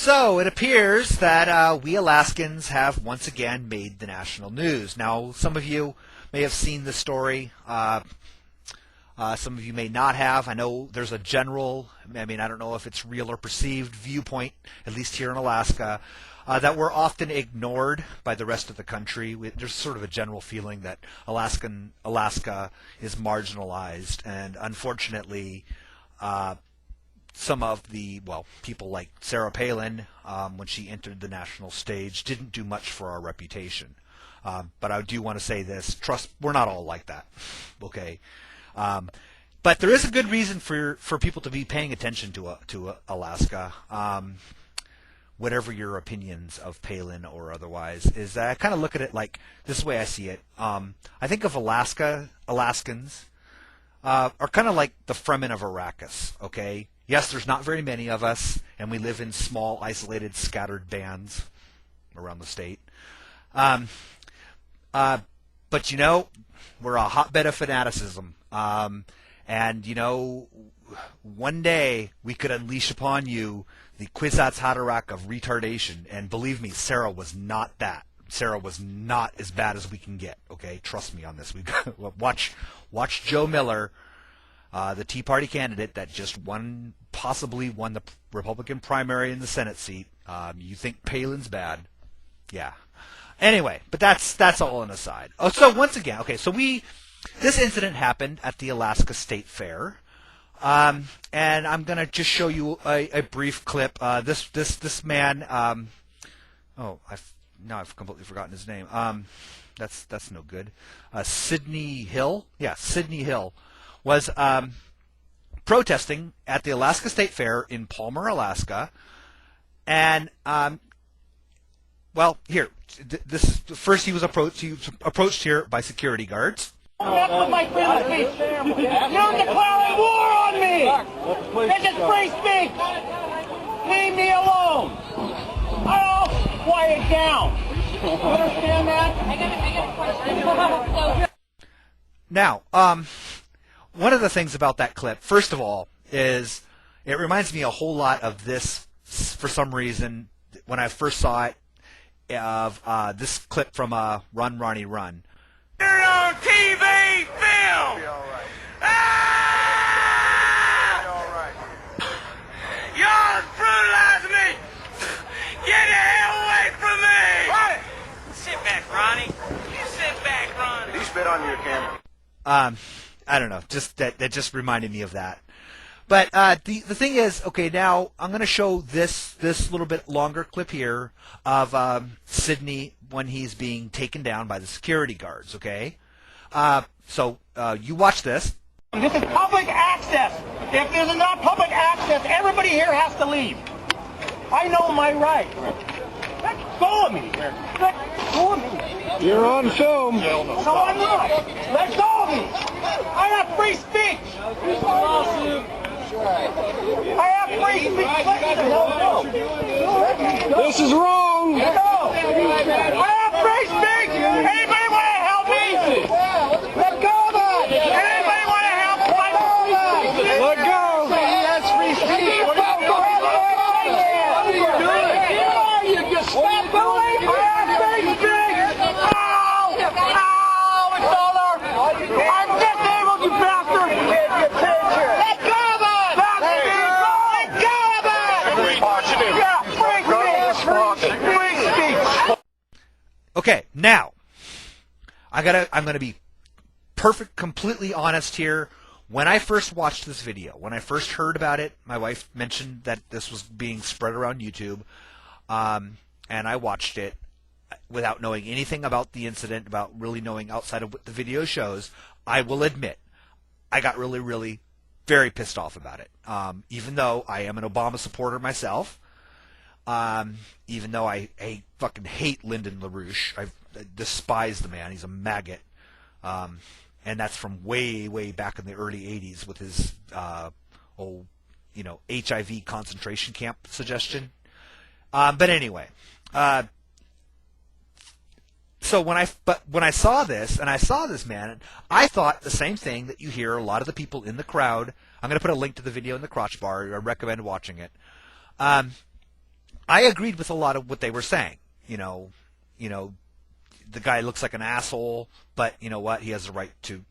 So it appears that we Alaskans have once again made the national news. Now, some of you may have seen the story. Some of you may not have. I know there's a general, I don't know if it's real or perceived viewpoint, at least here in Alaska, that we're often ignored by the rest of the country. There's sort of a general feeling that Alaska is marginalized, and unfortunately, some of the, people like Sarah Palin, when she entered the national stage, didn't do much for our reputation. But I do want to say this, we're not all like that, okay? But there is a good reason for people to be paying attention to Alaska, whatever your opinions of Palin or otherwise, is that I kind of look at it like this way I see it. I think of Alaskans are kind of like the Fremen of Arrakis, okay? Yes, there's not very many of us, and we live in small, isolated, scattered bands around the state. But, we're a hotbed of fanaticism. And, one day we could unleash upon you the Kwisatz Haderach of retardation. And believe me, Sarah was not that. Sarah was not as bad as we can get, okay? Trust me on this. Watch Joe Miller, the Tea Party candidate that just possibly won the Republican primary in the Senate seat. You think Palin's bad? Yeah. Anyway, but that's all an aside. Oh, so once again, okay, so this incident happened at the Alaska State Fair, and I'm gonna just show you a brief clip. This man, I've completely forgotten his name. That's no good. Sidney Hill, Sidney Hill was protesting at the Alaska State Fair in Palmer, Alaska, and first he was approached here by security guards. That's what my freedom of speech. You're declaring war on me. This is free speech. Leave me alone. Oh, quiet down. You understand that? I got a question. Now, one of the things about that clip, first of all, is it reminds me a whole lot of this, for some reason, when I first saw it, of this clip from Run, Ronnie, Run. You're on TV film! Be all right. Ah! Be all right. Y'all brutalizing me! Get the hell away from me! Ronnie! Sit back, Ronnie. You sit back, Ronnie. Did he spit on your camera? I don't know. Just that just reminded me of that. But the thing is, okay, now I'm going to show this little bit longer clip here of Sidney when he's being taken down by the security guards, okay? So you watch this. This is public access. If there's not public access, everybody here has to leave. I know my right. Let go of me. Let go of me. You're on film. No, I'm not. Let go of me. I have free speech. I have free speech. Let me go. This is wrong. No. I have free speech. Anybody want to help me? Let go of that. Anybody want to help me? Let go. That's free speech. What are you doing? You just stop going. I have free speech. Ow! Ow! It's over. I'm disabled, you bastard. Let go of it. Let go of it. Yeah, free speech. Okay, now I'm gonna be completely honest here. When I first watched this video, when I first heard about it, my wife mentioned that this was being spread around YouTube, and I watched it without knowing anything about the incident, about really knowing outside of what the video shows. I will admit, I got really, really very pissed off about it. Even though I am an Obama supporter myself, even though I fucking hate Lyndon LaRouche, I despise the man. He's a maggot. And that's from way, way back in the early 80s with his HIV concentration camp suggestion. But anyway, so when I saw this, and I saw this man, I thought the same thing that you hear a lot of the people in the crowd. I'm going to put a link to the video in the crotch bar. I recommend watching it. I agreed with a lot of what they were saying. You know, the guy looks like an asshole, but you know what? He has a right to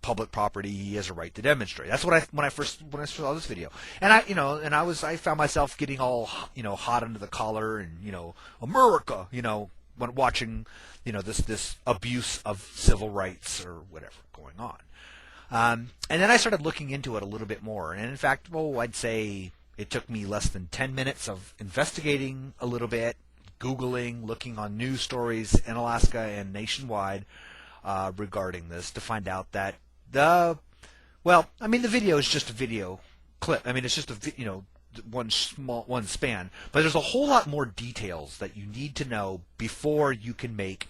public property. He has a right to demonstrate. That's what when I first saw this video, and I found myself getting all hot under the collar, and America, when watching this abuse of civil rights or whatever going on. And then I started looking into it a little bit more, and in fact, I'd say it took me less than 10 minutes of investigating a little bit, Googling, looking on news stories in Alaska and nationwide regarding this to find out that the video is just a video clip. I mean, it's just one span, but there's a whole lot more details that you need to know before you can make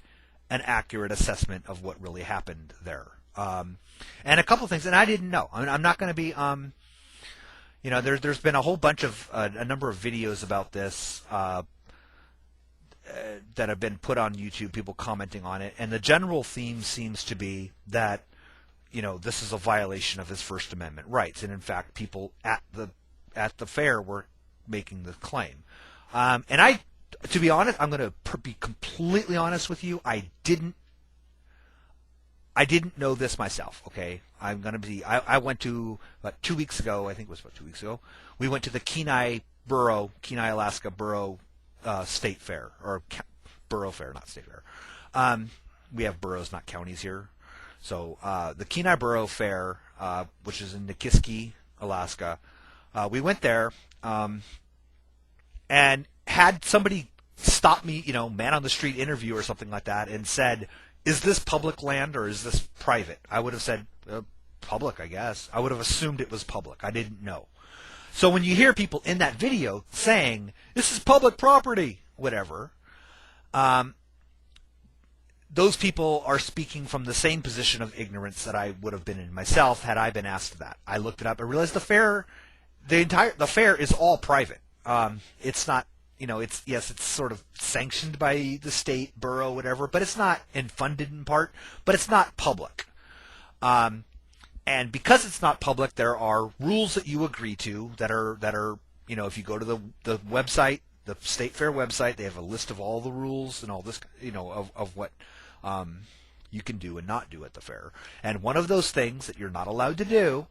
an accurate assessment of what really happened there. And a couple things, and I didn't know. I mean, I'm not going to be, there's been a whole bunch of, a number of videos about this that have been put on YouTube, people commenting on it, and the general theme seems to be that, this is a violation of his First Amendment rights, and in fact, people at the fair were making the claim. And to be honest, I'm going to be completely honest with you, I didn't know this myself, okay? I went to, about 2 weeks ago, I think it was about 2 weeks ago, we went to the Kenai, Alaska Borough State Fair, or Borough Fair, not State Fair. We have boroughs, not counties here. So the Kenai Borough Fair, which is in Nikiski, Alaska, we went there and had somebody stop me, man on the street interview or something like that, and said, is this public land or is this private? I would have said public, I guess. I would have assumed it was public. I didn't know. So when you hear people in that video saying, this is public property, whatever, those people are speaking from the same position of ignorance that I would have been in myself had I been asked that. I looked it up. I realized the fair is all private. It's not, it's sort of sanctioned by the state, borough, whatever, but it's not, and funded in part, but it's not public. And because it's not public, there are rules that you agree to that are if you go to the website, the State Fair website, they have a list of all the rules and all this, of what you can do and not do at the fair. And one of those things that you're not allowed to do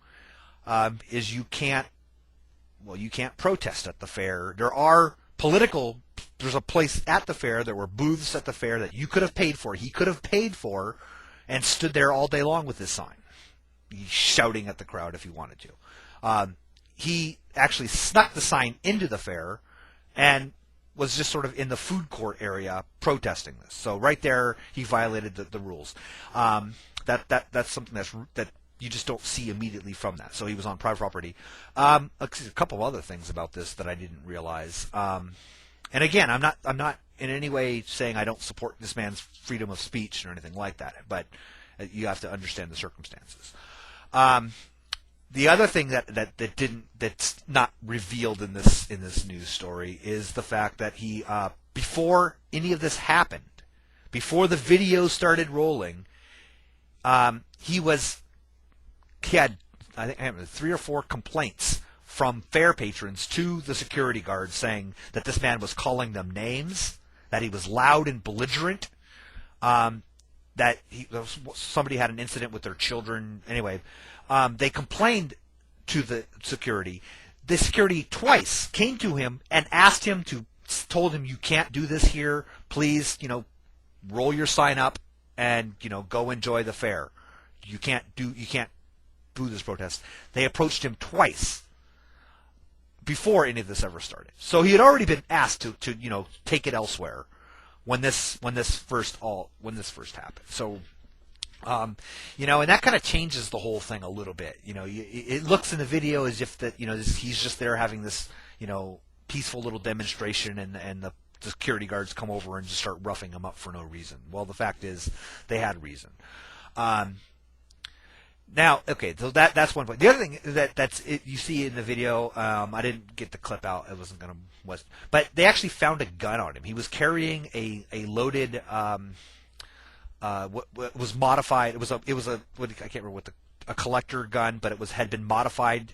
is you can't protest at the fair. There's a place at the fair, there were booths at the fair that you could have paid for. He could have paid for and stood there all day long with his sign, shouting at the crowd if he wanted to. He actually snuck the sign into the fair and was just sort of in the food court area protesting this. So right there, he violated the rules. That's something that you just don't see immediately from that. So he was on private property. A couple of other things about this that I didn't realize. And again, I'm not in any way saying I don't support this man's freedom of speech or anything like that. But you have to understand the circumstances. The other thing that's not revealed in this news story is the fact that he before any of this happened, before the video started rolling, he had I think 3 or 4 complaints from fair patrons to the security guards saying that this man was calling them names, that he was loud and belligerent, that somebody had an incident with their children. Anyway, they complained to the security. The security twice came to him and told him, you can't do this here. Please, roll your sign up and, go enjoy the fair. You can't do this protest. They approached him twice before any of this ever started. So he had already been asked to take it elsewhere when this first happened. So, and that kind of changes the whole thing a little bit. It looks in the video as if that, he's just there having this, peaceful little demonstration, and the security guards come over and just start roughing him up for no reason. Well, the fact is they had reason. Now, okay, so that's one point. The other thing that's you see in the video, I didn't get the clip out. It wasn't gonna but they actually found a gun on him. He was carrying a loaded, what was modified. It was I can't remember what a collector gun, but had been modified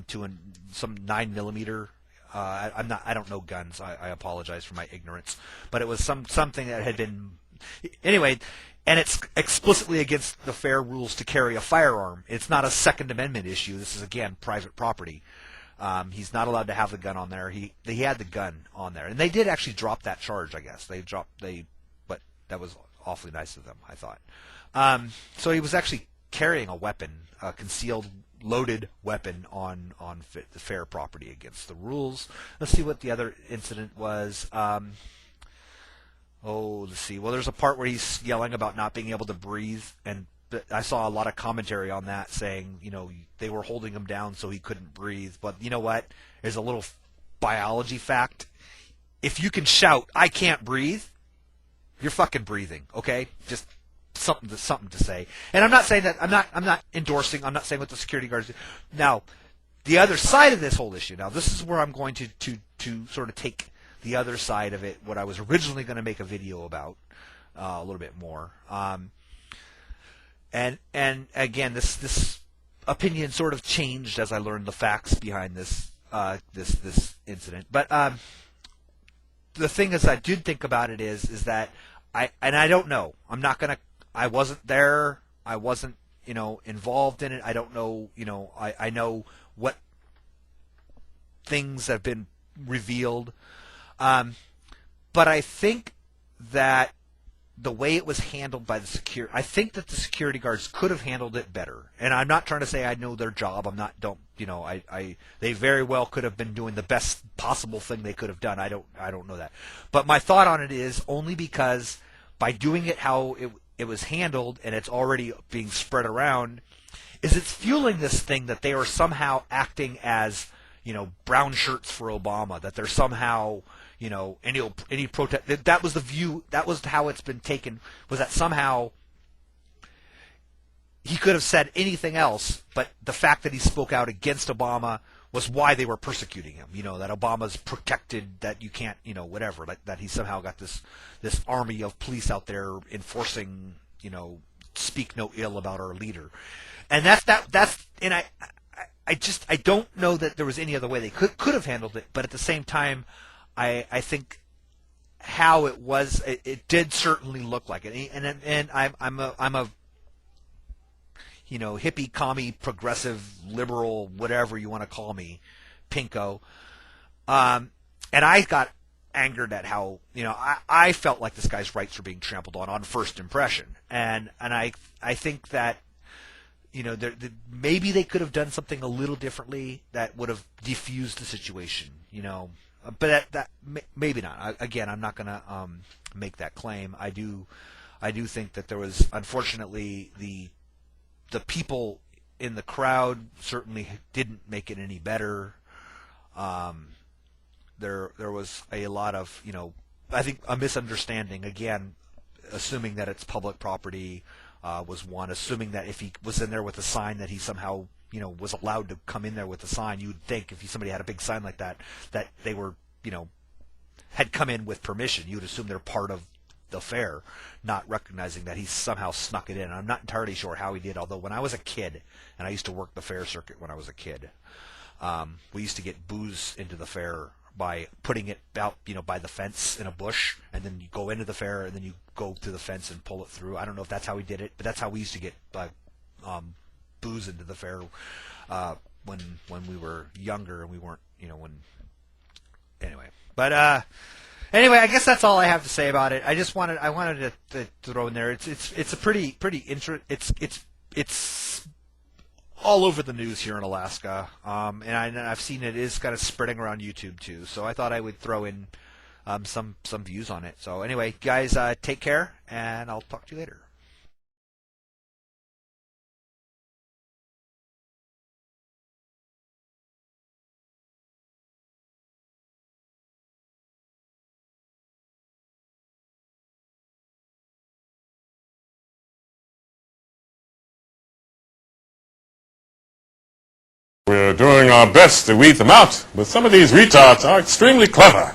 to some 9mm I don't know guns. I apologize for my ignorance, but it was something that had been anyway. And it's explicitly against the fair rules to carry a firearm. It's not a Second Amendment issue. This is, again, private property. He's not allowed to have the gun on there. He had the gun on there, and they did actually drop that charge. I guess but that was awfully nice of them, I thought. So he was actually carrying a weapon, a concealed, loaded weapon on the fair property against the rules. Let's see what the other incident was. Let's see. Well, there's a part where he's yelling about not being able to breathe, and I saw a lot of commentary on that saying, they were holding him down so he couldn't breathe. But you know what? There's a little biology fact. If you can shout, "I can't breathe," you're fucking breathing, okay? Just something to say. And I'm not saying that I'm not endorsing. I'm not saying what the security guards do. Now, the other side of this whole issue. Now, this is where I'm going to sort of take the other side of it, what I was originally going to make a video about a little bit more. And again, this opinion sort of changed as I learned the facts behind this incident. But the thing is, I did think about it is that I don't know. I wasn't there. I wasn't involved in it. I don't know. I know what things have been revealed. But I think that the way it was handled by I think that the security guards could have handled it better. And I'm not trying to say I know their job. They very well could have been doing the best possible thing they could have done. I don't know that. But my thought on it is only because by doing it how it was handled, and it's already being spread around, is it's fueling this thing that they are somehow acting as, brown shirts for Obama, that they're somehow, any protest. That was the view. That was how it's been taken. Was that somehow he could have said anything else, but the fact that he spoke out against Obama was why they were persecuting him. That Obama's protected, that you can't, whatever. That he somehow got this army of police out there enforcing, speak no ill about our leader, and that's and I don't know that there was any other way they could have handled it, but at the same time, I think how it was, it did certainly look like it, and I'm a hippie, commie, progressive, liberal, whatever you want to call me, pinko, and I got angered at how I felt like this guy's rights were being trampled on first impression, and I think that maybe they could have done something a little differently that would have defused the situation, but that maybe not. Again, I'm not going to make that claim. I do think that there was, unfortunately, the people in the crowd certainly didn't make it any better. There was a lot of I think a misunderstanding, again, assuming that it's public property. Was one, assuming that if he was in there with a sign that he somehow, was allowed to come in there with a sign. You would think if somebody had a big sign like that they were, had come in with permission. You would assume they're part of the fair, not recognizing that he somehow snuck it in. I'm not entirely sure how he did, although when I was a kid, and I used to work the fair circuit when I was a kid, we used to get booze into the fair by putting it out, by the fence in a bush, and then you go into the fair, and then you go to the fence and pull it through. I don't know if that's how he did it, but that's how we used to get booze into the fair when we were younger, and we weren't, anyway. But anyway, I guess that's all I have to say about it. I wanted to throw in there. It's a pretty it's all over the news here in Alaska, and I've seen it is kind of spreading around YouTube too. So I thought I would throw in some views on it. So anyway, guys, take care, and I'll talk to you later. We're doing our best to weed them out, but some of these retards are extremely clever.